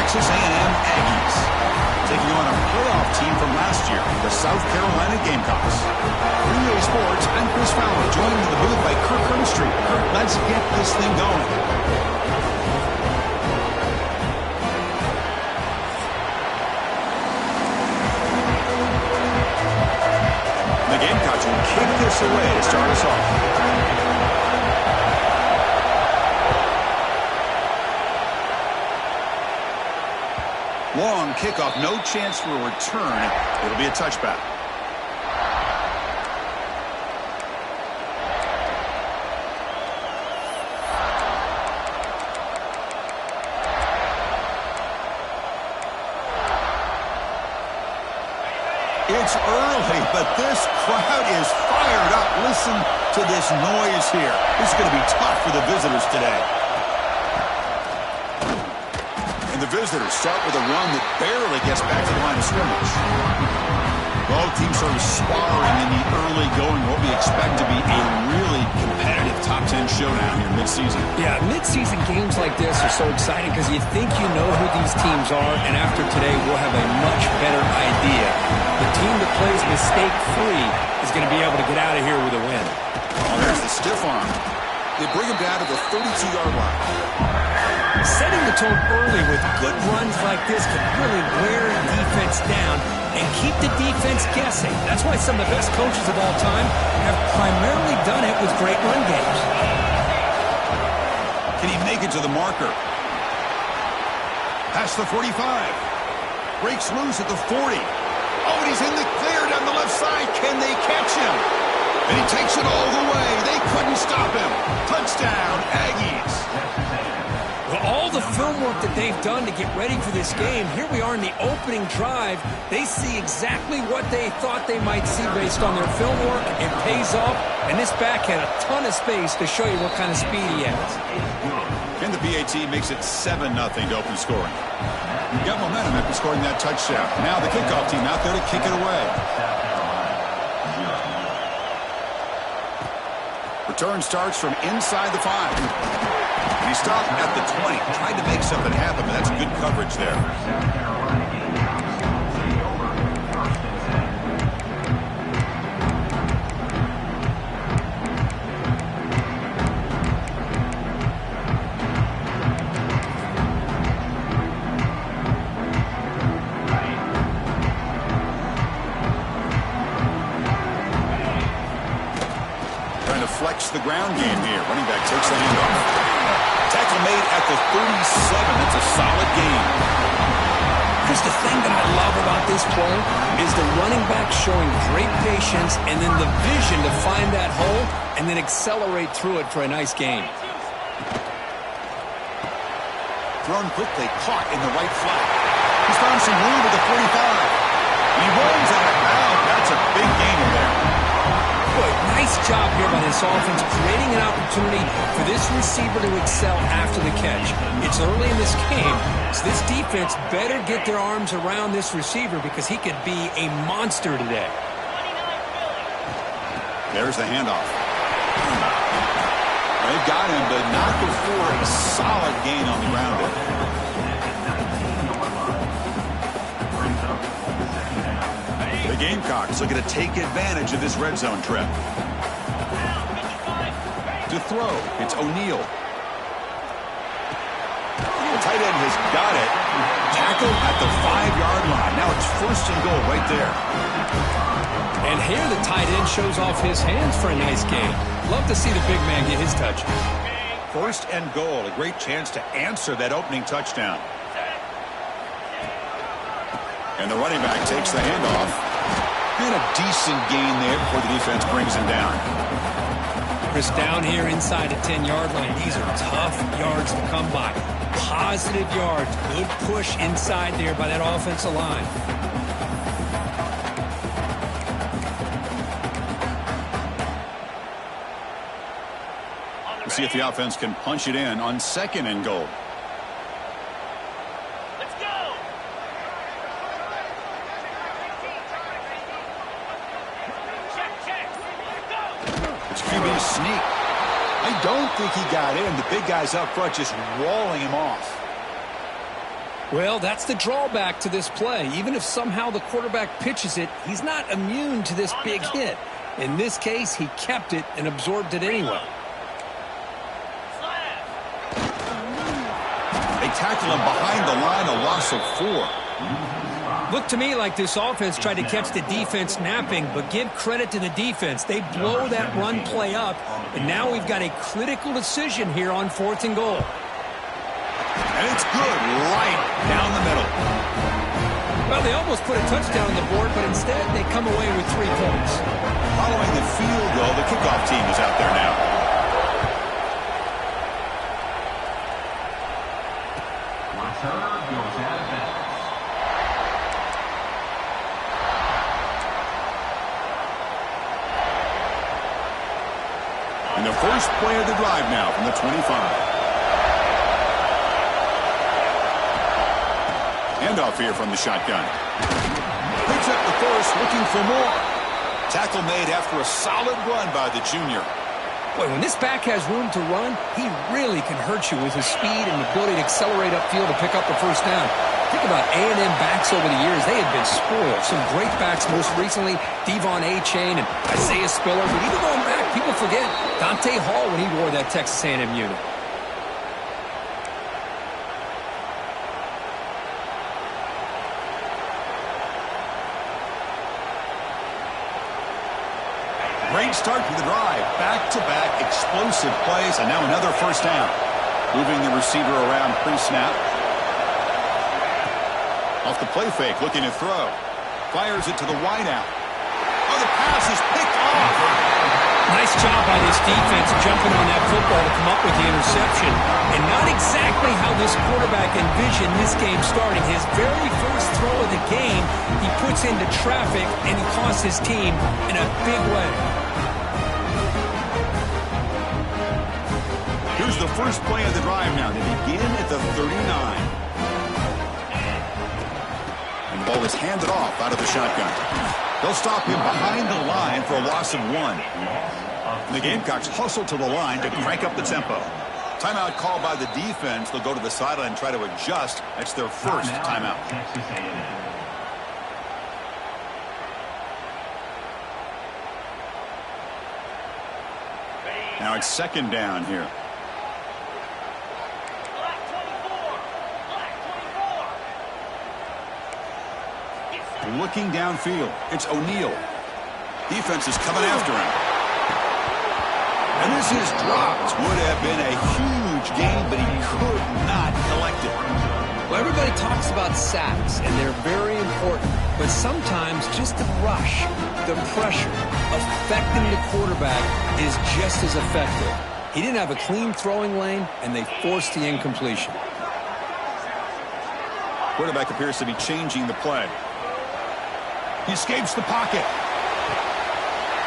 Texas A&M Aggies, taking on a playoff team from last year, the South Carolina Gamecocks. Relay Sports, I'm Chris Fowler, joined in the booth by Kirk Hermstreet. Kirk, let's get this thing going. The Gamecocks will kick this away to start us off. Long kickoff, no chance for a return. It'll be a touchback. It's early, but this crowd is fired up. Listen to this noise here. This is going to be tough for the visitors today. And the visitors start with a run that barely gets back to the line of scrimmage. Both teams sort of sparring in the early going. What we expect to be a really competitive top 10 showdown here mid-season. Yeah, mid-season games like this are so exciting because you think you know who these teams are, and after today we'll have a much better idea. The team that plays mistake-free is going to be able to get out of here with a win. Oh, there's the stiff arm. They bring him down to the 32-yard line. Setting the tone early with good runs like this can really wear a defense down and keep the defense guessing. That's why some of the best coaches of all time have primarily done it with great run games. Can he make it to the marker? Past the 45. Breaks loose at the 40. Oh, and he's in the clear down the left side. Can they catch him? And he takes it all the way. They couldn't stop him. Touchdown, Aggies. Well, all the film work that they've done to get ready for this game, here we are in the opening drive. They see exactly what they thought they might see based on their film work. It pays off, and this back had a ton of space to show you what kind of speed he has. And the PAT makes it 7-0 to open scoring. You've got momentum after scoring that touchdown. Now the kickoff team out there to kick it away. Return starts from inside the 5. And he stopped at the 20. Tried to make something happen, but that's good coverage there. Flex the ground game here. Running back takes the handoff. Tackle made at the 37. It's a solid gain. Chris, the thing that I love about this play is the running back showing great patience and then the vision to find that hole and then accelerate through it for a nice gain. Thrown quickly, caught in the right flat. He's found some room at the 45. He runs out of bounds. That's a big gain in there. Nice job here by this offense, creating an opportunity for this receiver to excel after the catch. It's early in this game, so this defense better get their arms around this receiver because he could be a monster today. There's the handoff. They've got him, but not before a solid gain on the ground. The Gamecocks looking to take advantage of this red zone trip. To throw, it's O'Neal. The tight end has got it. Tackled at the 5-yard line. Now it's 1st and goal right there. And here the tight end shows off his hands for a nice gain. Love to see the big man get his touch. 1st and goal. A great chance to answer that opening touchdown. And the running back takes the handoff. And a decent gain there before the defense brings him down. Chris, down here inside the 10-yard line, these are tough yards to come by. Positive yards, good push inside there by that offensive line. We'll see if the offense can punch it in on 2nd and goal. QB sneak. I don't think he got in. The big guy's up front just walling him off. Well, that's the drawback to this play. Even if somehow the quarterback pitches it, he's not immune to this big hit. In this case, he kept it and absorbed it anyway. They tackle him behind the line, a loss of 4. Looked to me like this offense tried to catch the defense napping, but give credit to the defense. They blow that run play up, and now we've got a critical decision here on 4th and goal. And it's good, right down the middle. Well, they almost put a touchdown on the board, but instead they come away with 3 points. Following the field goal, the kickoff team is out there now. And the first play of the drive now from the 25. Handoff here from the shotgun. Picks up the first, looking for more. Tackle made after a solid run by the junior. Boy, when this back has room to run, he really can hurt you with his speed and ability to accelerate upfield to pick up the first down. Think about A&M backs over the years. They have been spoiled. Some great backs, most recently, Devon A-Chain and Isaiah Spiller. But even going back, people forget Dante Hall when he wore that Texas A&M unit. Great start to the drive. Back-to-back explosive plays, and now another first down. Moving the receiver around pre-snap. Off the play fake, looking to throw. Fires it to the wideout. Oh, the pass is picked off. Nice job by this defense jumping on that football to come up with the interception. And not exactly how this quarterback envisioned this game starting. His very first throw of the game, he puts into traffic, and he costs his team in a big way. Here's the first play of the drive now. They begin at the 39. And the ball is handed off out of the shotgun. They'll stop him behind the line for a loss of 1. The Gamecocks hustle to the line to crank up the tempo. Timeout called by the defense. They'll go to the sideline and try to adjust. That's their first timeout. Now it's second down here. Looking downfield, it's O'Neal. Defense is coming after him. And this is dropped. Would have been a huge gain, but he could not collect it. Well, everybody talks about sacks, and they're very important. But sometimes just the rush, the pressure, affecting the quarterback is just as effective. He didn't have a clean throwing lane, and they forced the incompletion. Quarterback appears to be changing the play. He escapes the pocket.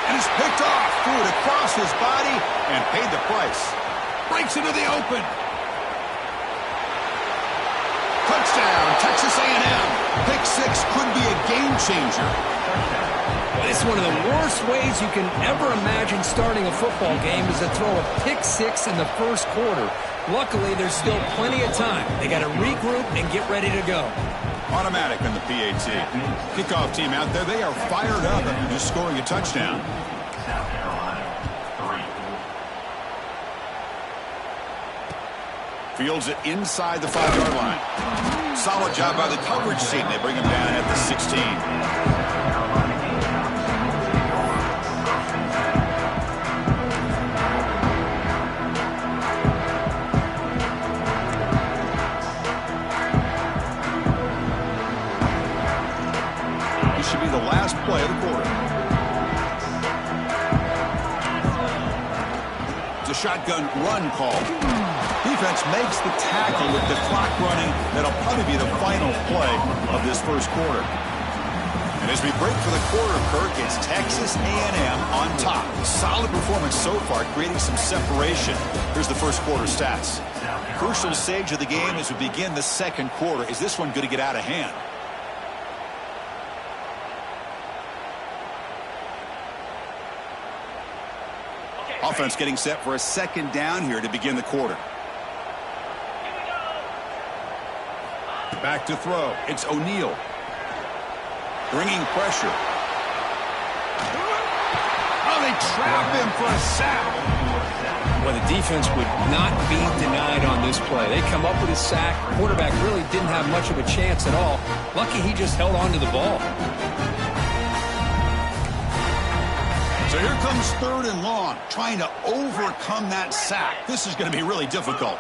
And is picked off. Threw it across his body and paid the price. Breaks into the open. Touchdown, Texas A&M. Pick 6 could be a game changer. It's one of the worst ways you can ever imagine starting a football game is to throw a pick 6 in the first quarter. Luckily, there's still plenty of time. They got to regroup and get ready to go. Automatic in the PAT. Kickoff team out there, they are fired up after just scoring a touchdown. Fields it inside the 5-yard line. Solid job by the coverage team. They bring him down at the 16. Should be the last play of the quarter. It's a shotgun run call. Defense makes the tackle with the clock running. That'll probably be the final play of this first quarter. And as we break for the quarter, Kirk, it's Texas A&M on top. Solid performance so far, creating some separation. Here's the first quarter stats. Crucial stage of the game as we begin the second quarter. Is this one going to get out of hand? Offense getting set for a second down here to begin the quarter. Back to throw. It's O'Neal. Bringing pressure. Oh, they trap him for a sack. Well, the defense would not be denied on this play. They come up with a sack. Quarterback really didn't have much of a chance at all. Lucky he just held on to the ball. So here comes 3rd and long, trying to overcome that sack. This is going to be really difficult.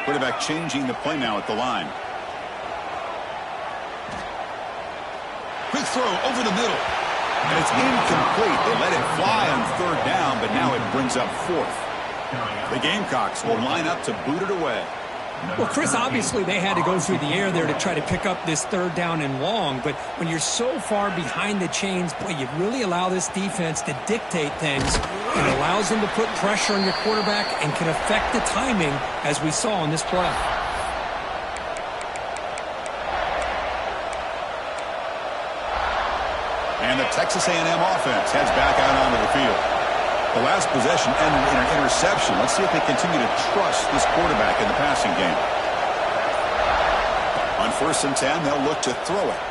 Quarterback changing the play now at the line. Quick throw over the middle. And it's incomplete. They let it fly on 3rd down, but now it brings up 4th. The Gamecocks will line up to boot it away. Well, Chris, obviously they had to go through the air there to try to pick up this 3rd down and long, but when you're so far behind the chains, boy, you really allow this defense to dictate things. It allows them to put pressure on your quarterback and can affect the timing, as we saw on this play. And the Texas A&M offense heads back out onto the field. The last possession ended in an interception. Let's see if they continue to trust this quarterback in the passing game. On 1st and 10, they'll look to throw it.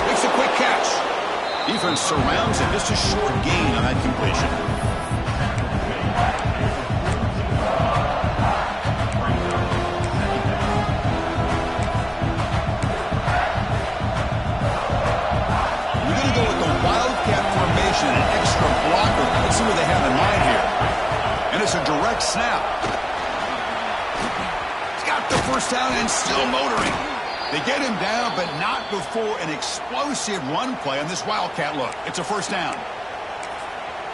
Makes a quick catch. Defense surrounds it. Just a short gain on that completion. We're going to go with the Wildcat formation, an extra blocker. Let's see what they have in mind here. And it's a direct snap. He's got the first down and still motoring. They get him down, but not before an explosive run play on this Wildcat look. It's a 1st down.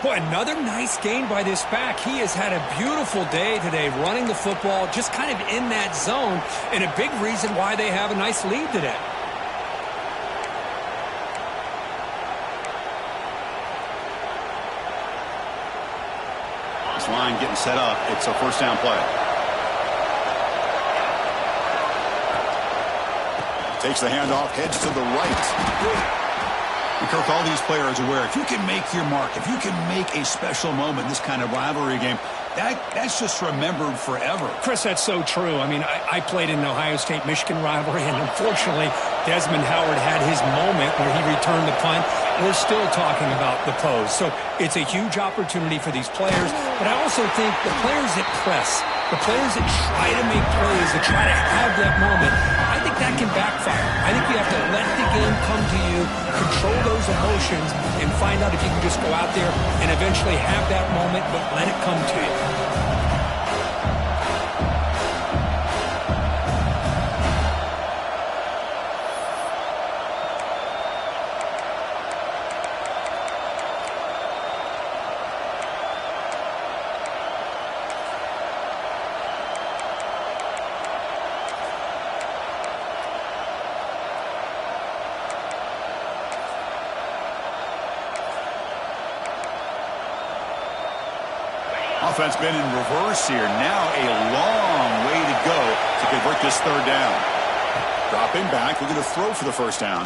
Boy, another nice gain by this back. He has had a beautiful day today running the football, just kind of in that zone, and a big reason why they have a nice lead today. This line getting set up. It's a 1st down play. Takes the handoff, heads to the right. And Kirk, all these players are aware, if you can make your mark, if you can make a special moment in this kind of rivalry game, that's just remembered forever. Chris, that's so true. I mean, I played in an Ohio State-Michigan rivalry, and unfortunately, Desmond Howard had his moment where he returned the punt. We're still talking about the pose. So it's a huge opportunity for these players, but I also think the players that press, the players that try to make plays, that try to have that moment, I think that can backfire. I think you have to let the game come to you, control those emotions, and find out if you can just go out there and eventually have that moment, but let it come to you. Offense been in reverse here. Now a long way to go to convert this 3rd down. Dropping back, looking to throw for the 1st down.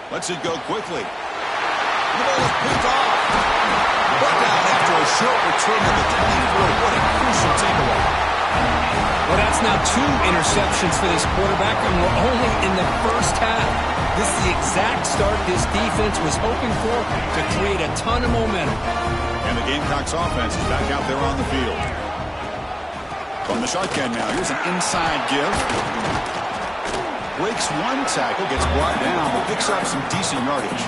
Lets it go quickly. The ball is picked off. Brought down after a short return to the 24. What a crucial takeaway. Well, that's now 2 interceptions for this quarterback, and we're only in the 1st half. This is the exact start this defense was hoping for to create a ton of momentum. And the Gamecocks offense is back out there on the field. From the shotgun now, here's an inside give. Breaks one tackle, gets brought down, but picks up some decent yardage.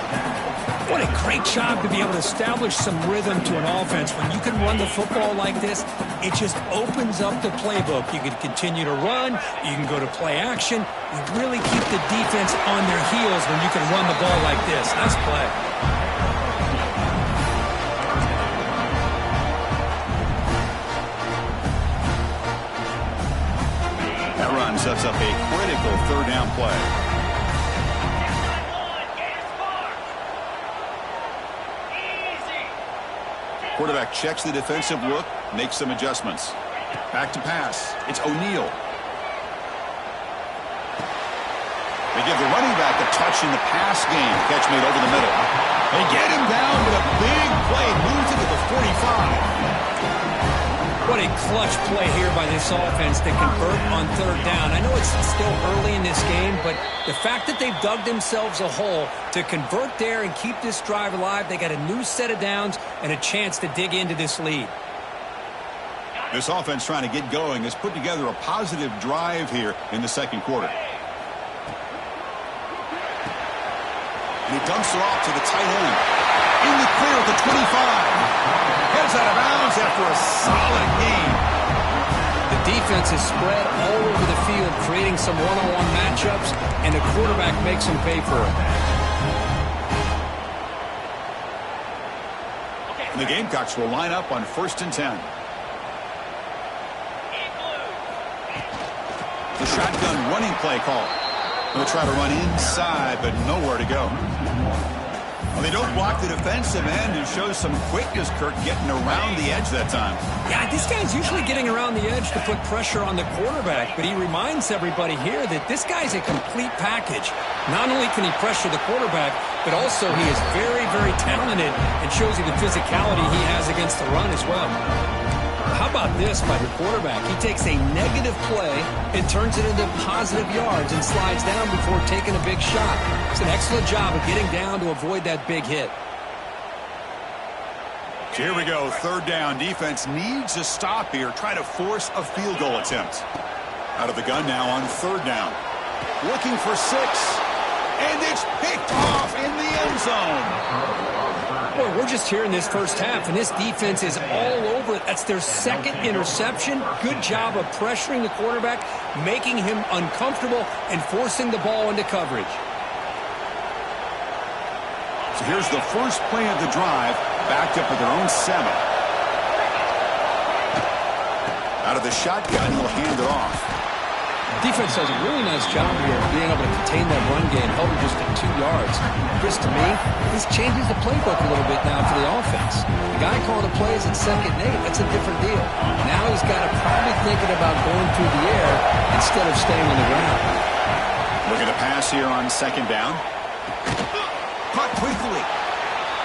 What a great job to be able to establish some rhythm to an offense. When you can run the football like this, it just opens up the playbook. You can continue to run. You can go to play action. You really keep the defense on their heels when you can run the ball like this. Nice play. That run sets up a critical 3rd down play. Quarterback checks the defensive look, makes some adjustments. Back to pass. It's O'Neal. They give the running back a touch in the pass game. Catch made over the middle. They get him down with a big play. Moves into the 45. What a clutch play here by this offense to convert on third down. I know it's still early in this game, but the fact that they've dug themselves a hole to convert there and keep this drive alive, they got a new set of downs and a chance to dig into this lead. This offense trying to get going has put together a positive drive here in the second quarter. And he dumps it off to the tight end. In the clear at the 25. Heads out of bounds after a solid game. The defense is spread all over the field, creating some one-on-one matchups, and the quarterback makes them pay for it. And the Gamecocks will line up on 1st and 10. The shotgun running play call. They'll try to run inside, but nowhere to go. Well, they don't block the defensive end and show some quickness, Kirk, getting around the edge that time. Yeah, this guy's usually getting around the edge to put pressure on the quarterback, but he reminds everybody here that this guy's a complete package. Not only can he pressure the quarterback, but also he is very, very talented and shows you the physicality he has against the run as well. How about this by the quarterback? He takes a negative play and turns it into positive yards and slides down before taking a big shot. It's an excellent job of getting down to avoid that big hit. So here we go, 3rd down. Defense needs a stop here. Try to force a field goal attempt. Out of the gun now on 3rd down. Looking for 6. And it's picked off in the end zone. Boy, we're just here in this first half, and this defense is all over it. That's their 2nd interception. Good job of pressuring the quarterback, making him uncomfortable, and forcing the ball into coverage. So here's the first play of the drive, backed up at their own 7. Out of the shotgun, he'll hand it off. Defense does a really nice job here of being able to contain that run game, held him just at 2 yards. Chris, to me, this changes the playbook a little bit now for the offense. The guy calling the plays at 2nd and 8, that's a different deal. Now he's got to probably thinking about going through the air instead of staying on the ground. Look at the pass here on 2nd down. Caught quickly.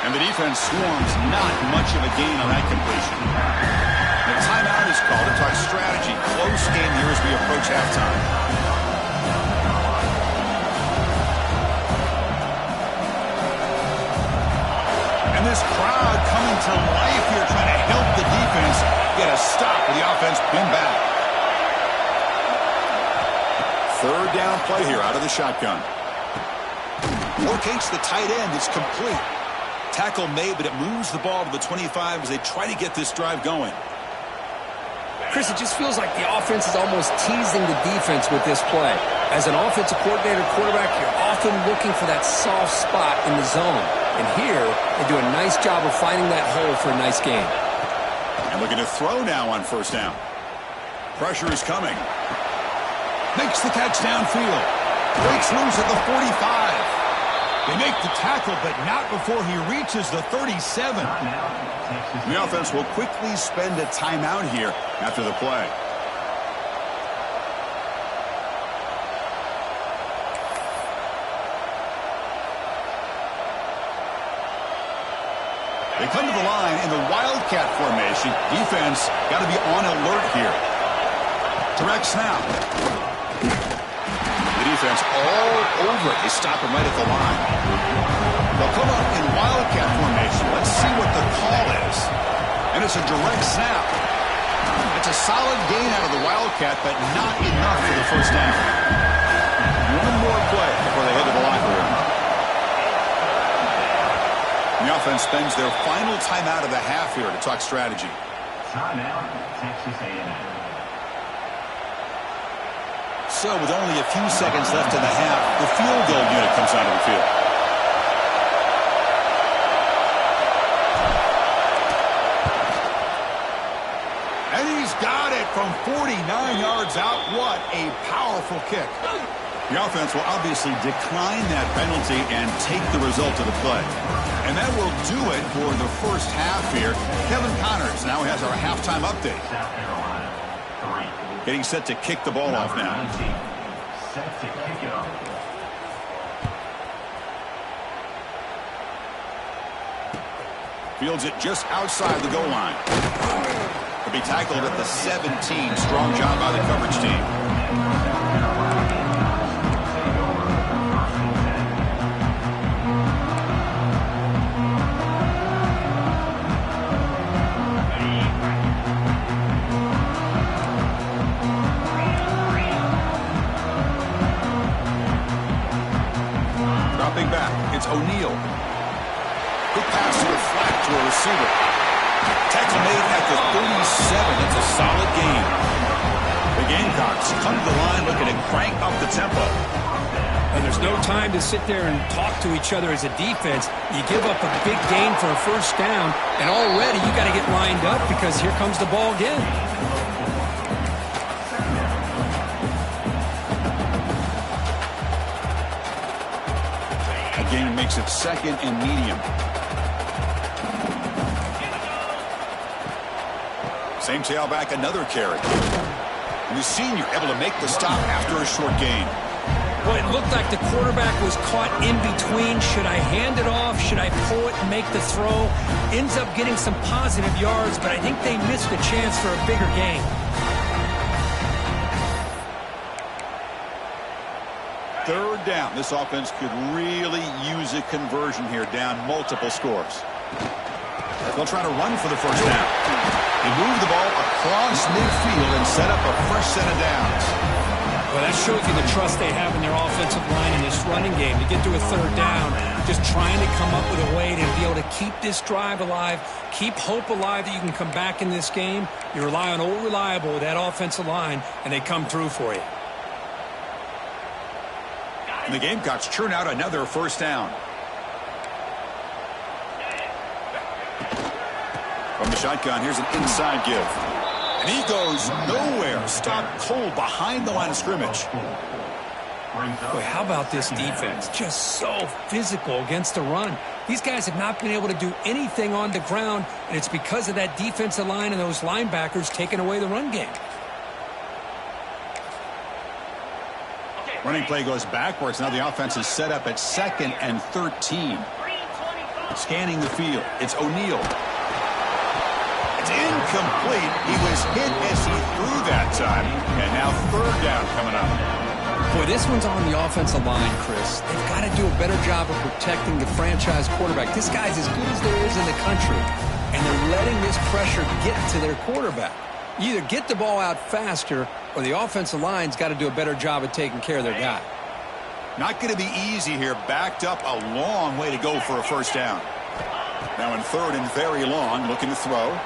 And the defense swarms, not much of a gain on that completion. The timeout is called to talk strategy. Close game here as we approach halftime. And this crowd coming to life here, trying to help the defense get a stop with the offense pinned back. 3rd down play here out of the shotgun. Locates the tight end. It's complete. Tackle made, but it moves the ball to the 25 as they try to get this drive going. Chris, it just feels like the offense is almost teasing the defense with this play. As an offensive coordinator quarterback, you're often looking for that soft spot in the zone. And here, they do a nice job of finding that hole for a nice gain. And looking to throw now on 1st down. Pressure is coming. Makes the catch downfield. Breaks loose at the 45. They make the tackle, but not before he reaches the 37. The offense will quickly spend a timeout here after the play. They come to the line in the Wildcat formation. Defense got to be on alert here. Direct snap. The defense all over it. They stop him right at the line. They'll come up in Wildcat formation. Let's see what the call is. And it's a direct snap. It's a solid gain out of the Wildcat, but not enough for the 1st down. One more play before they head to the locker room. The offense spends their final timeout of the half here to talk strategy. Timeout, Texas A&M. So with only a few seconds left in the half, the field goal unit comes onto the field. And he's got it from 49 yards out. What a powerful kick. The offense will obviously decline that penalty and take the result of the play. And that will do it for the first half here. Kevin Connors now has our halftime update. South Carolina, 3. Getting set to kick the ball off now. Set to kick it off. Fields it just outside the goal line. The Be tackled at the 17. Strong job by the coverage team. Dropping back, it's O'Neal. Quick pass to the flat to a receiver. Tackle made at the 37. That's a solid gain. The Gamecocks come to the line looking to crank up the tempo. And there's no time to sit there and talk to each other as a defense. You give up a big gain for a first down, and already you got to get lined up because here comes the ball again. Again, makes it second and medium. Same tailback, another carry. And the senior able to make the stop after a short gain. Well, it looked like the quarterback was caught in between. Should I hand it off? Should I pull it and make the throw? Ends up getting some positive yards, but I think they missed a chance for a bigger gain. Third down. This offense could really use a conversion here, down multiple scores. They'll try to run for the first down. They move the ball across midfield and set up a fresh set of downs. Well, that shows you the trust they have in their offensive line in this running game. To get to a third down, just trying to come up with a way to be able to keep this drive alive, keep hope alive that you can come back in this game. You rely on Old Reliable with that offensive line, and they come through for you. And the Gamecocks churn out another first down. From the shotgun, here's an inside give. And he goes nowhere. Stopped cold behind the line of scrimmage. Boy, how about this defense? Just so physical against the run. These guys have not been able to do anything on the ground, and it's because of that defensive line and those linebackers taking away the run game. Running play goes backwards. Now the offense is set up at 2nd and 13. Scanning the field. It's O'Neal. It's incomplete. He was hit as he threw that time. And now third down coming up. Boy, this one's on the offensive line, Chris. They've got to do a better job of protecting the franchise quarterback. This guy's as good as there is in the country. And they're letting this pressure get to their quarterback. You either get the ball out faster or the offensive line's got to do a better job of taking care of their guy. Not going to be easy here. Backed up a long way to go for a first down. Now in third and very long, looking to throw.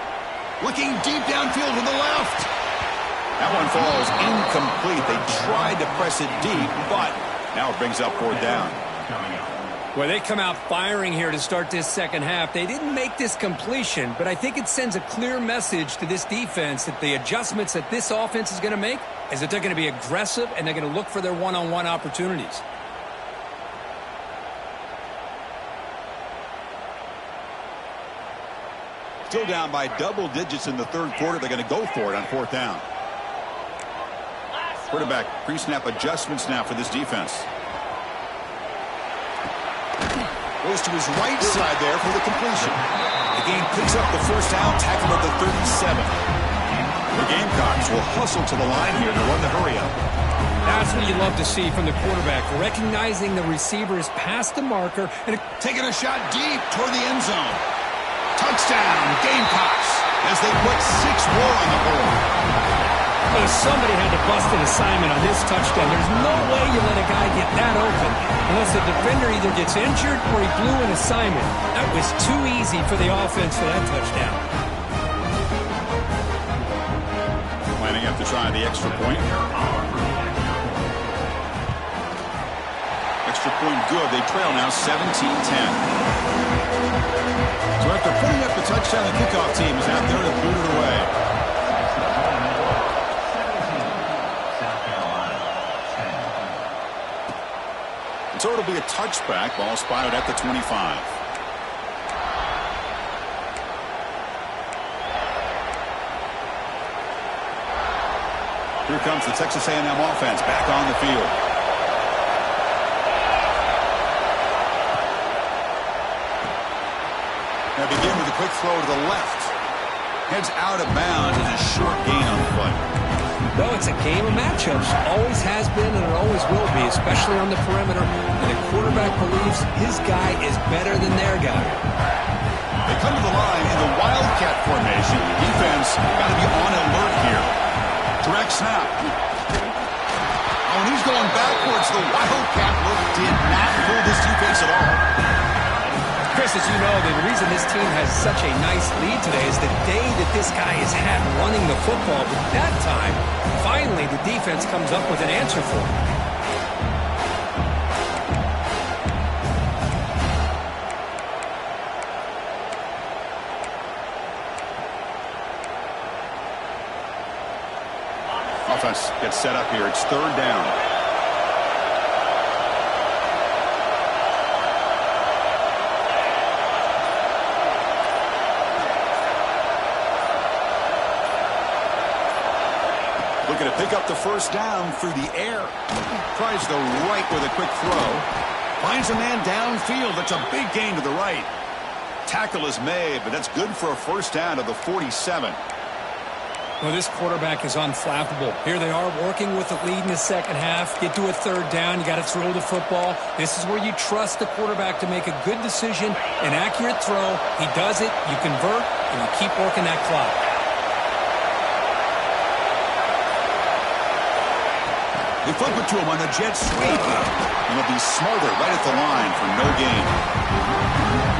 Looking deep downfield to the left. That one falls incomplete. They tried to press it deep, but now it brings up fourth down. Well, they come out firing here to start this second half. They didn't make this completion, but I think it sends a clear message to this defense that the adjustments that this offense is going to make is that they're going to be aggressive and they're going to look for their one-on-one opportunities. Still down by double digits in the third quarter. They're going to go for it on fourth down. Quarterback pre-snap adjustments now for this defense. Goes to his right side there for the completion. The game picks up the first down, tackled at the 37. The Gamecocks will hustle to the line here to run the hurry up. That's what you love to see from the quarterback, recognizing the receiver is past the marker and taking a shot deep toward the end zone. Touchdown, Gamecocks, as they put 6 more on the board. But somebody had to bust an assignment on this touchdown. There's no way you let a guy get that open unless the defender either gets injured or he blew an assignment. That was too easy for the offense for that touchdown. Lining up to try the extra point. Extra point good. They trail now 17-10. So after putting up the touchdown, the kickoff team is out there to boot it away. So it'll be a touchback. Ball spotted at the 25. Here comes the Texas A&M offense back on the field. Now begin with a quick throw to the left. Heads out of bounds as a short gain on the play. No, it's a game of matchups. Always has been and it always will be, especially on the perimeter. And the quarterback believes his guy is better than their guy. They come to the line in the Wildcat formation. Defense got to be on alert here. Direct snap. Oh, and he's going backwards. The Wildcat look did not fool this defense at all. Chris, as you know, the reason this team has such a nice lead today is the day that this guy has had running the football. But that time, finally, the defense comes up with an answer for him. Offense gets set up here. It's third down. Looking to pick up the first down through the air. Tries the right with a quick throw. Finds a man downfield. That's a big gain to the right. Tackle is made, but that's good for a first down to the 47. Well, this quarterback is unflappable. Here they are working with the lead in the second half. Get to a third down. You got to throw the football. This is where you trust the quarterback to make a good decision, an accurate throw. He does it, you convert, and you keep working that clock. They flip it to him on a jet sweep. And he'll be smarter right at the line for no gain.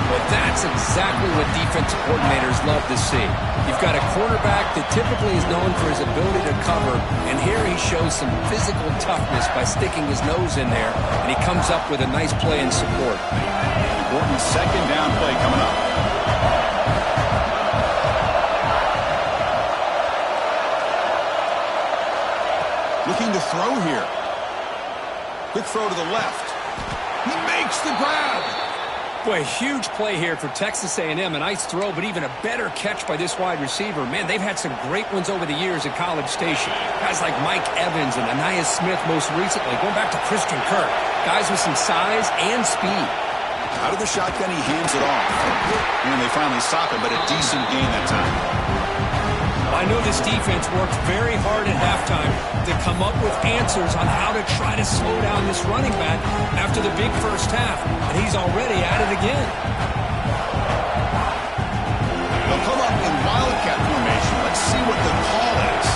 Well, that's exactly what defensive coordinators love to see. You've got a quarterback that typically is known for his ability to cover, and here he shows some physical toughness by sticking his nose in there, and he comes up with a nice play in support. Important second down play coming up. Looking to throw here. Quick throw to the left. He makes the grab. Boy, huge play here for Texas A&M. A nice throw, but even a better catch by this wide receiver. Man, they've had some great ones over the years at College Station. Guys like Mike Evans and Anais Smith most recently. Going back to Christian Kirk. Guys with some size and speed. Out of the shotgun, he hands it off. And they finally stop it, but a decent gain that time. I know this defense worked very hard at halftime to come up with answers on how to try to slow down this running back after the big first half, and he's already at it again. They'll come up in Wildcat formation. Let's see what the call is.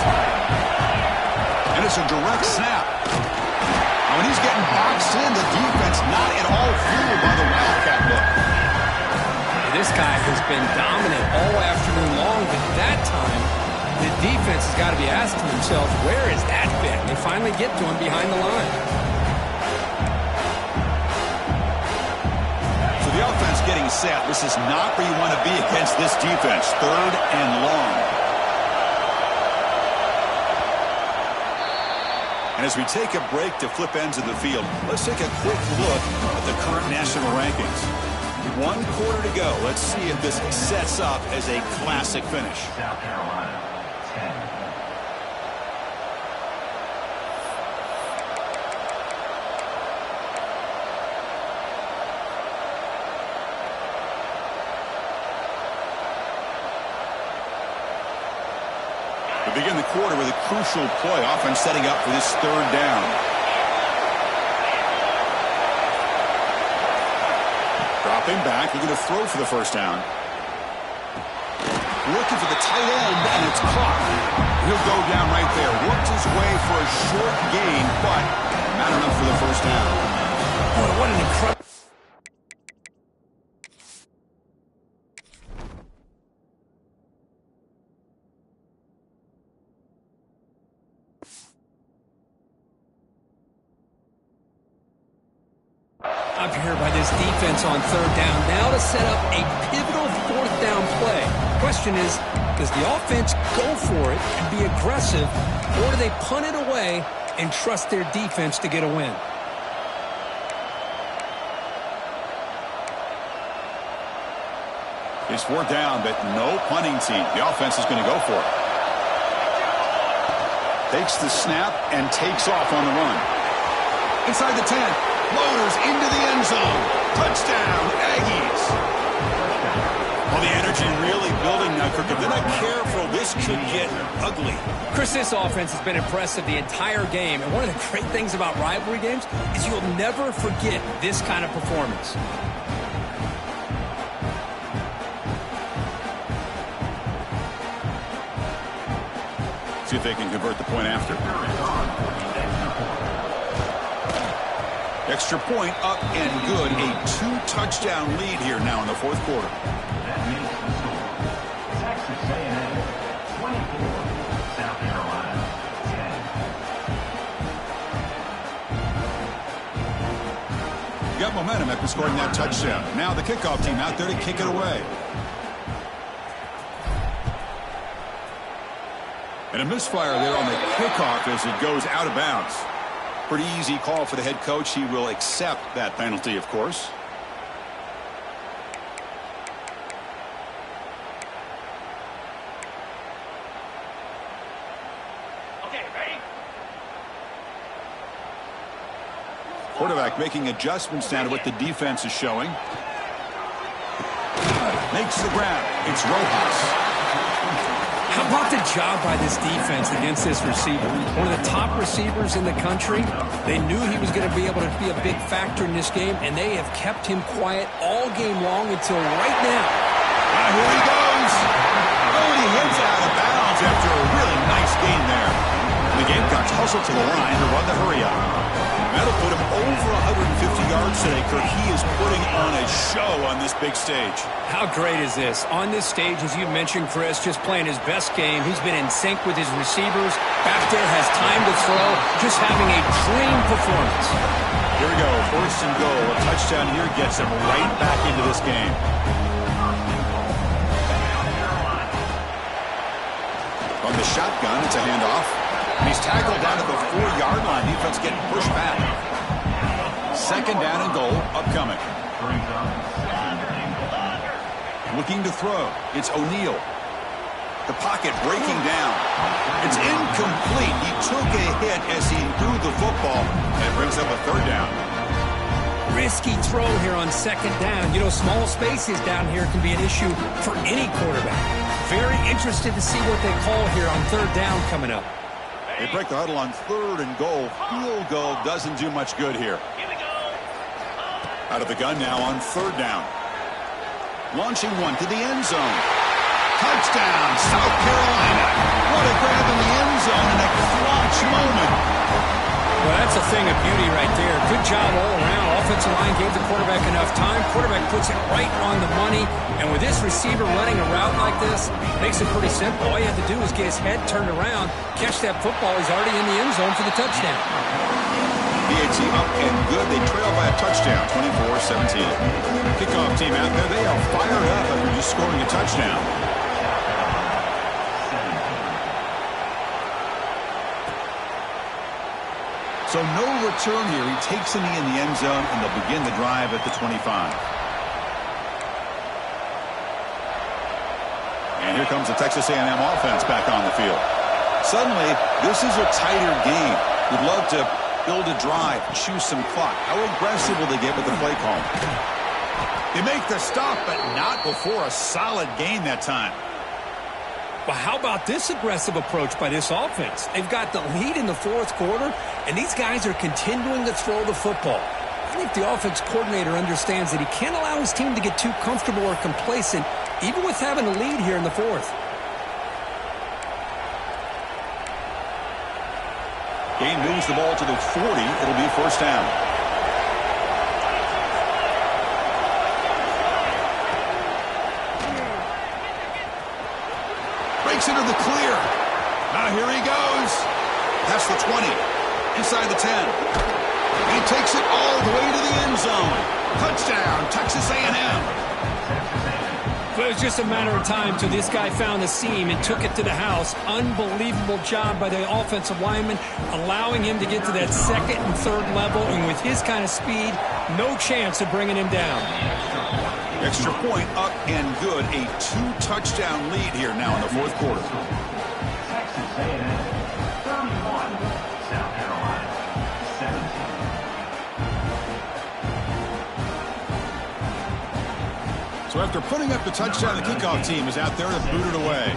And it's a direct snap. And when he's getting boxed in, the defense not at all fooled by the Wildcat look. This guy has been dominant all afternoon long, but that time, the defense has got to be asking themselves, where is that fit? They finally get to him behind the line. So the offense getting set. This is not where you want to be against this defense. Third and long. And as we take a break to flip ends of the field, let's take a quick look at the current national rankings. 1 quarter to go. Let's see if this sets up as a classic finish. South Carolina, 10. We begin the quarter with a crucial play. Offense setting up for this third down. Dropping back, looking to throw for the first down. Looking for the tight end, and it's caught. He'll go down right there. Worked his way for a short gain, but not enough for the first down. Boy, what an incredible... Up here by this defense on third down. Now to set up a pivotal fourth down play. Question is, does the offense go for it and be aggressive, or do they punt it away and trust their defense to get a win? It's 4th down, but no punting team. The offense is going to go for it. Takes the snap and takes off on the run. Inside the 10. Loaders into the end zone. Touchdown, Aggies. Well, the energy really building now, Kirk. If they're not careful this could get ugly. Chris, this offense has been impressive the entire game. And one of the great things about rivalry games is you'll never forget this kind of performance. See if they can convert the point after. Extra point up and good. A 2-touchdown lead here now in the fourth quarter. That makes the score. Texas A&M 24, South Carolina 10. Got momentum after scoring that touchdown. Now the kickoff team out there to kick it away. And a misfire there on the kickoff as it goes out of bounds. Pretty easy call for the head coach. He will accept that penalty, of course. Okay, ready? Quarterback making adjustments now to what the defense is showing. Makes the grab. It's Rojas. How about the job by this defense against this receiver? One of the top receivers in the country. They knew he was going to be able to be a big factor in this game, and they have kept him quiet all game long until right now. Here he goes. Oh, and he heads out of bounds after a really nice gain there. The Gamecocks hustle to the line to run the hurry up. That'll put him over 150 yards today, Kirk. He is putting on a show on this big stage. How great is this? On this stage, as you mentioned, Chris, just playing his best game. He's been in sync with his receivers. Back there, has time to throw. Just having a dream performance. Here we go. First and goal. A touchdown here gets him right back into this game. From the shotgun, it's a handoff. He's tackled down at the 4-yard line. Defense getting pushed back. Second down and goal upcoming. Looking to throw. It's O'Neal. The pocket breaking down. It's incomplete. He took a hit as he threw the football. And it brings up a third down. Risky throw here on second down. You know, small spaces down here can be an issue for any quarterback. Very interested to see what they call here on third down coming up. They break the huddle on third and goal. Field goal doesn't do much good here. Here we go. Out of the gun now on third down. Launching one to the end zone. Touchdown, South Carolina. What a grab in the end zone in a clutch moment. Well, that's a thing of beauty right there. Good job all around. Offensive line gave the quarterback enough time. Quarterback puts it right on the money. And with this receiver running a route like this, makes it pretty simple. All you have to do is get his head turned around, catch that football. He's already in the end zone for the touchdown. PAT up and good. They trail by a touchdown, 24-17. Kickoff team out there. They are fired up after just scoring a touchdown. So no return here. He takes in the end zone, and they'll begin the drive at the 25. And here comes the Texas A&M offense back on the field. Suddenly, this is a tighter game. We'd love to build a drive, choose some clock. How aggressive will they get with the play call? They make the stop, but not before a solid gain that time. Well, how about this aggressive approach by this offense? They've got the lead in the fourth quarter, and these guys are continuing to throw the football. I think the offense coordinator understands that he can't allow his team to get too comfortable or complacent, even with having a lead here in the fourth. Gain moves the ball to the 40. It'll be first down. Breaks into the clear. Now here he goes. Past the 20. Inside the 10. And he takes it all the way to the end zone. Touchdown, Texas A&M. But it was just a matter of time till this guy found the seam and took it to the house. Unbelievable job by the offensive lineman, allowing him to get to that second and third level. And with his kind of speed, no chance of bringing him down. Extra point up and good. A 2-touchdown lead here now in the fourth quarter. Texas A&M 31, South Carolina 17. So after putting up the touchdown, the kickoff team is out there to boot it away.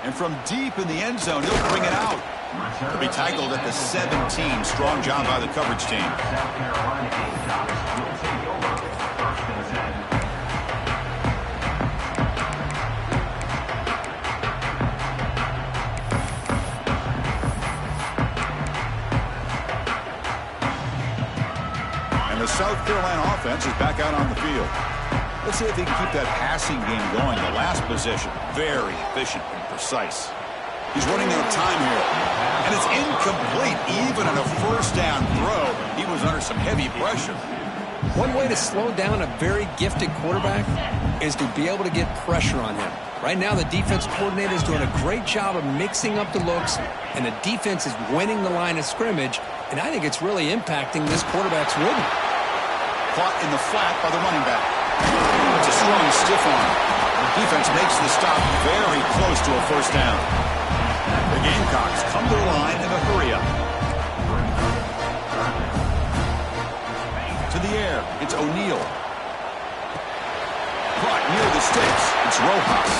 And from deep in the end zone, he'll bring it out. He'll be tackled at the 17. Strong job by the coverage team. South Carolina Gamecocks will take over 1st and 10. And the South Carolina offense is back out on the field. Let's see if they can keep that passing game going. The last possession, very efficient and precise. He's running out of time here. And it's incomplete. Even on a first down throw, he was under some heavy pressure. One way to slow down a very gifted quarterback is to be able to get pressure on him. Right now, the defense coordinator is doing a great job of mixing up the looks, and the defense is winning the line of scrimmage, and I think it's really impacting this quarterback's rhythm. Caught in the flat by the running back. It's a strong stiff arm. The defense makes the stop very close to a first down. The Gamecocks come to the line in a hurry-up. To the air, it's O'Neal. Caught near the sticks, it's Rojas.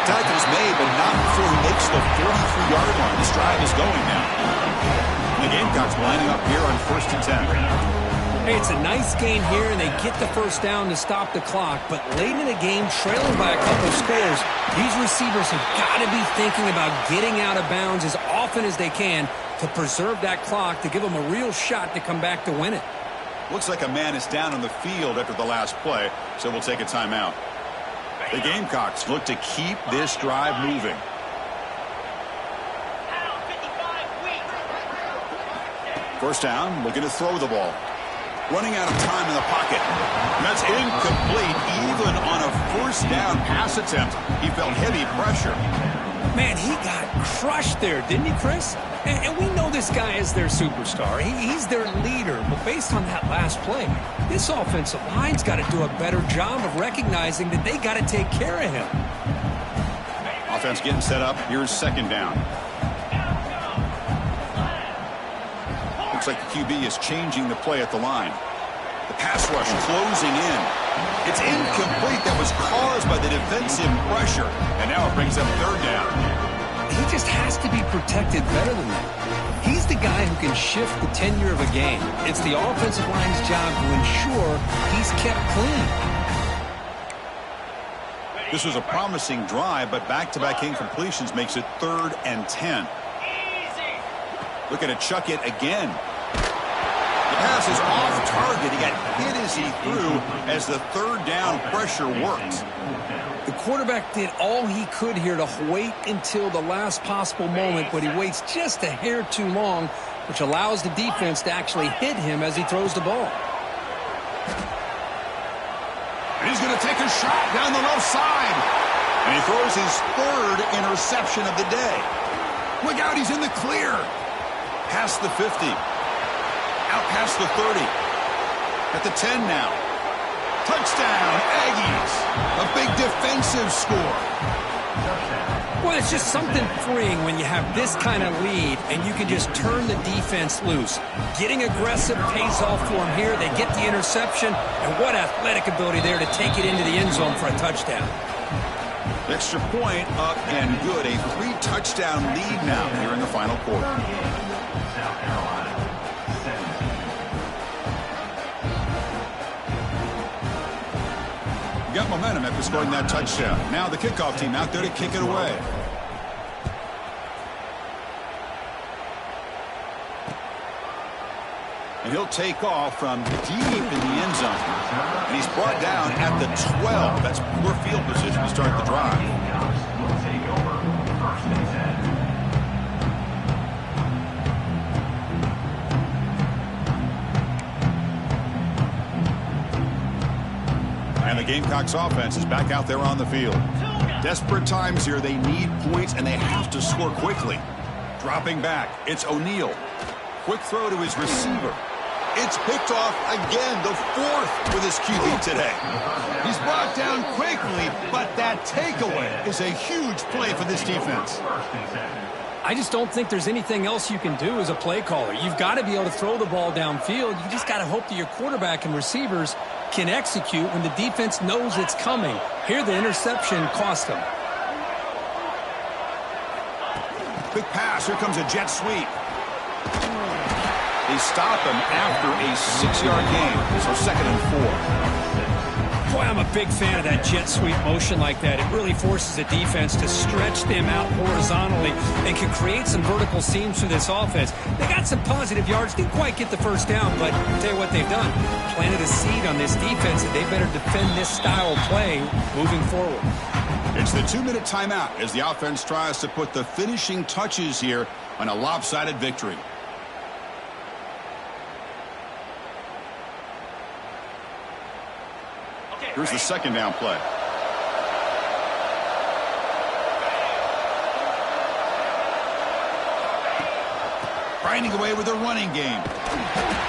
Tackle's made, but not before he makes the 43-yard line. This drive is going now. The Gamecocks lining up here on 1st and 10. Hey, it's a nice gain here, and they get the first down to stop the clock. But late in the game, trailing by a couple scores, these receivers have got to be thinking about getting out of bounds as often as they can to preserve that clock, to give them a real shot to come back to win it. Looks like a man is down on the field after the last play, so we'll take a timeout. The Gamecocks look to keep this drive moving. First down, looking to throw the ball. Running out of time in the pocket. That's incomplete. Even on a first down pass attempt, he felt heavy pressure. Man, he got crushed there, didn't he, Chris? And we know this guy is their superstar. He's their leader. But based on that last play, this offensive line's got to do a better job of recognizing that they got to take care of him. Offense getting set up. Here's second down. Looks like the QB is changing the play at the line. The pass rush closing in. It's incomplete. That was caused by the defensive pressure. And now it brings up third down. He just has to be protected better than that. He's the guy who can shift the tenure of a game. It's the offensive line's job to ensure he's kept clean. This was a promising drive, but back-to-back incompletions makes it 3rd and 10. Looking to chuck it again. The pass is off target. He got hit as he threw as the third down pressure worked. The quarterback did all he could here to wait until the last possible moment, but he waits just a hair too long, which allows the defense to actually hit him as he throws the ball. And he's going to take a shot down the left side. And he throws his 3rd interception of the day. Look out, he's in the clear. Past the 50. Out past the 30. At the 10 now. Touchdown, Aggies. A big defensive score. Well, it's just something freeing when you have this kind of lead and you can just turn the defense loose. Getting aggressive pays off for them here. They get the interception, and what athletic ability there to take it into the end zone for a touchdown. Extra point up and good. A 3-touchdown lead now here in the final quarter. South Carolina 17. Got momentum after scoring that touchdown. Now the kickoff team out there to kick it away. And he'll take off from deep in the end zone. And he's brought down at the 12. That's poor field position to start the drive. Will take over 1st and 10. And the Gamecocks offense is back out there on the field. Desperate times here. They need points, and they have to score quickly. Dropping back, it's O'Neal. Quick throw to his receiver. It's picked off again, the 4th with his QB today. He's brought down quickly, but that takeaway is a huge play for this defense. I just don't think there's anything else you can do as a play caller. You've got to be able to throw the ball downfield. You just got to hope that your quarterback and receivers can execute when the defense knows it's coming. Here, the interception cost them. Quick pass. Here comes a jet sweep. They stop him after a 6-yard gain. So 2nd and 4. Boy, I'm a big fan of that jet sweep motion like that. It really forces the defense to stretch them out horizontally and can create some vertical seams for this offense. They got some positive yards, didn't quite get the first down, but I'll tell you what they've done. Planted a seed on this defense, and they better defend this style of play moving forward. It's the 2-minute timeout as the offense tries to put the finishing touches here on a lopsided victory. Here's the 2nd down play. Grinding away with a running game.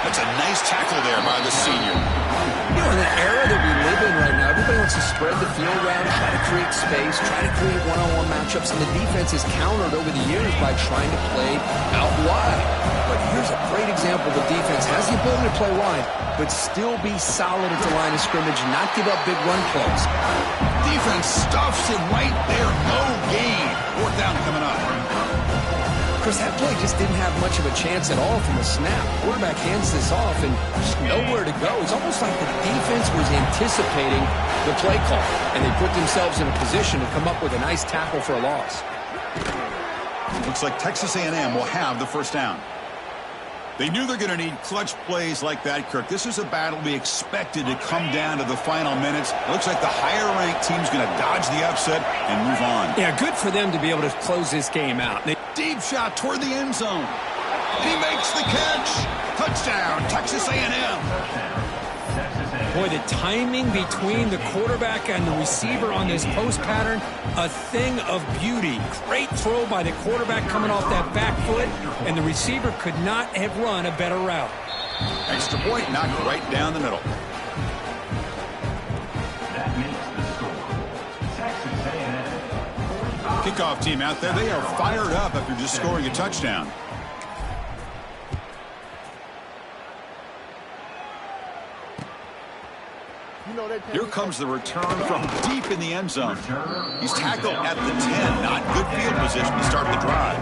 That's a nice tackle there by the senior. You know, in the era that we live in right now, everybody wants to spread the field around, try to create space, try to create one-on-one matchups, and the defense is countered over the years by trying to play out wide. But here's a great example of the defense has the ability to play wide, but still be solid at the line of scrimmage, not give up big run plays. Defense stuffs it right there. No gain. 4th down coming up. Chris, that play just didn't have much of a chance at all from the snap. Quarterback hands this off and just nowhere to go. It's almost like the defense was anticipating the play call, and they put themselves in a position to come up with a nice tackle for a loss. Looks like Texas A&M will have the 1st down. They knew they're going to need clutch plays like that, Kirk. This is a battle we expected to come down to the final minutes. Looks like the higher-ranked team's going to dodge the upset and move on. Yeah, good for them to be able to close this game out. Deep shot toward the end zone. He makes the catch. Touchdown, Texas A&M. Boy, the timing between the quarterback and the receiver on this post pattern, a thing of beauty. Great throw by the quarterback coming off that back foot, and the receiver could not have run a better route. Extra point knocked right down the middle. That makes the score. Texas A&M. Kickoff team out there, they are fired up after just scoring a touchdown. Here comes the return from deep in the end zone. He's tackled at the 10. Not good field position to start the drive.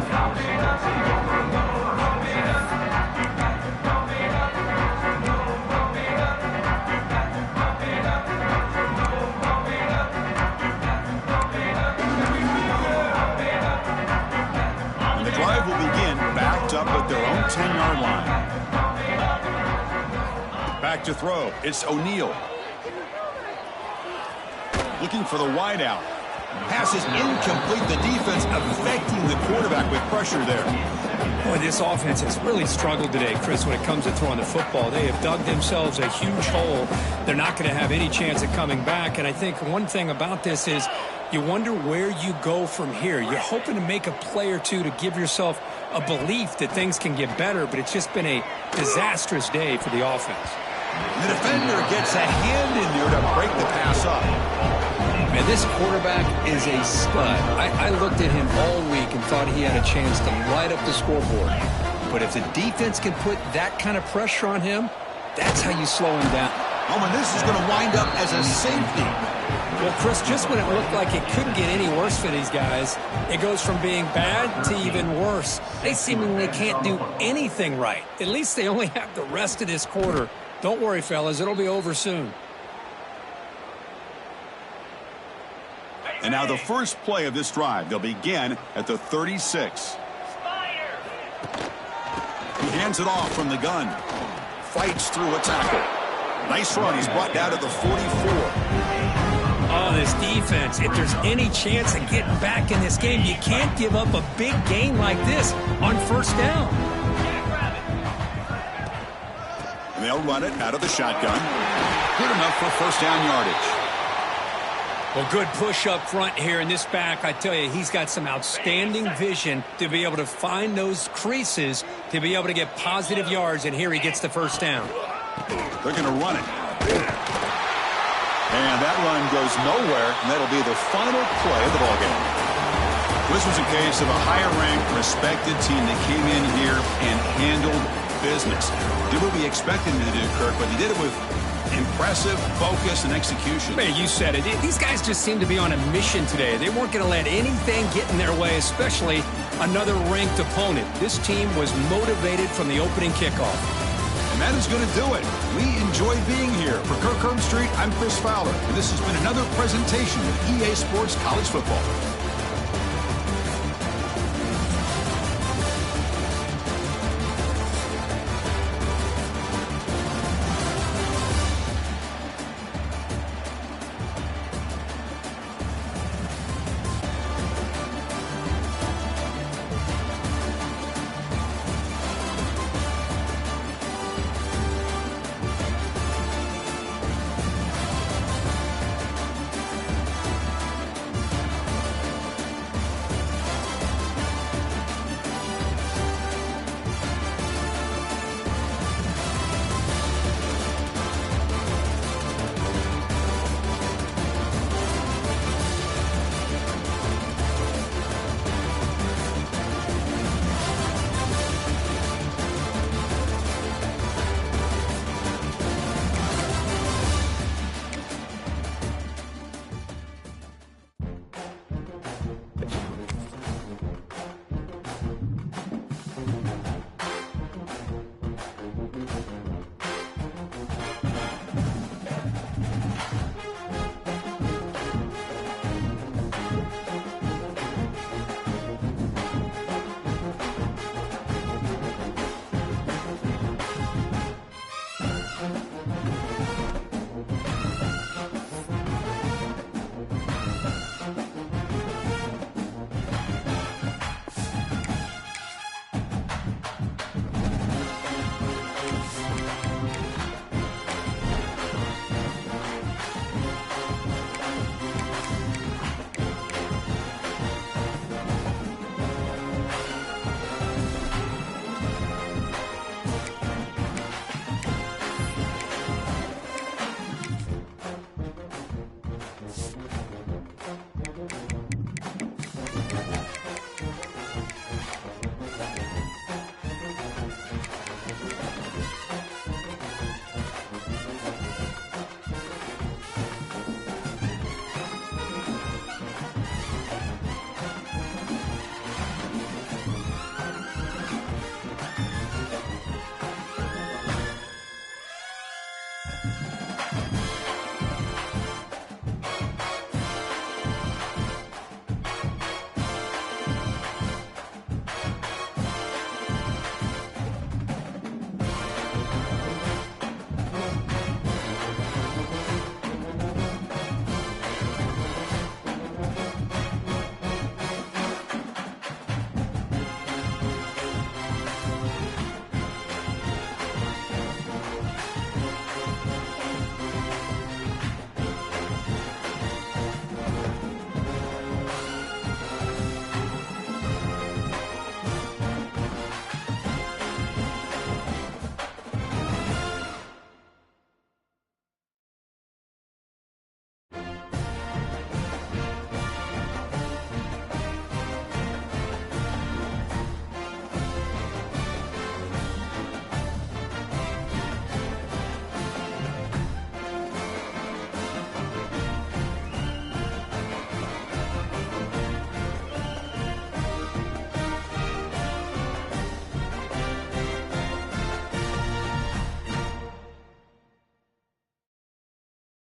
And the drive will begin backed up at their own 10-yard line. Back to throw. It's O'Neal. Looking for the wideout. Pass is incomplete. The defense affecting the quarterback with pressure there. Boy, this offense has really struggled today, Chris, when it comes to throwing the football. They have dug themselves a huge hole. They're not going to have any chance of coming back. And I think one thing about this is you wonder where you go from here. You're hoping to make a play or two to give yourself a belief that things can get better, but it's just been a disastrous day for the offense. The defender gets a hand in there to break the pass up. Man, this quarterback is a stud. I looked at him all week and thought he had a chance to light up the scoreboard. But if the defense can put that kind of pressure on him, that's how you slow him down. Oh, and this is going to wind up as a safety. Well, Chris, just when it looked like it couldn't get any worse for these guys, it goes from being bad to even worse. They seemingly can't do anything right. At least they only have the rest of this quarter. Don't worry, fellas. It'll be over soon. And now the first play of this drive. They'll begin at the 36. He hands it off from the gun. Fights through a tackle. Nice run. He's brought down to the 44. Oh, this defense. If there's any chance of getting back in this game, you can't give up a big game like this on first down. And they'll run it out of the shotgun. Good enough for first down yardage. Well, good push up front here in this back. I tell you, he's got some outstanding vision to be able to find those creases to be able to get positive yards, and here he gets the first down. They're going to run it. And that run goes nowhere, and that'll be the final play of the ballgame. This was a case of a higher-ranked, respected team that came in here and handled business. Did what we expected him to do, Kirk, but he did it with Impressive focus and execution. Man, you said it. These guys just seem to be on a mission today. They weren't going to let anything get in their way, especially another ranked opponent. This team was motivated from the opening kickoff. And that is going to do it. We enjoy being here. For Kirk Herbstreit, I'm Chris Fowler, and this has been another presentation of EA Sports College Football.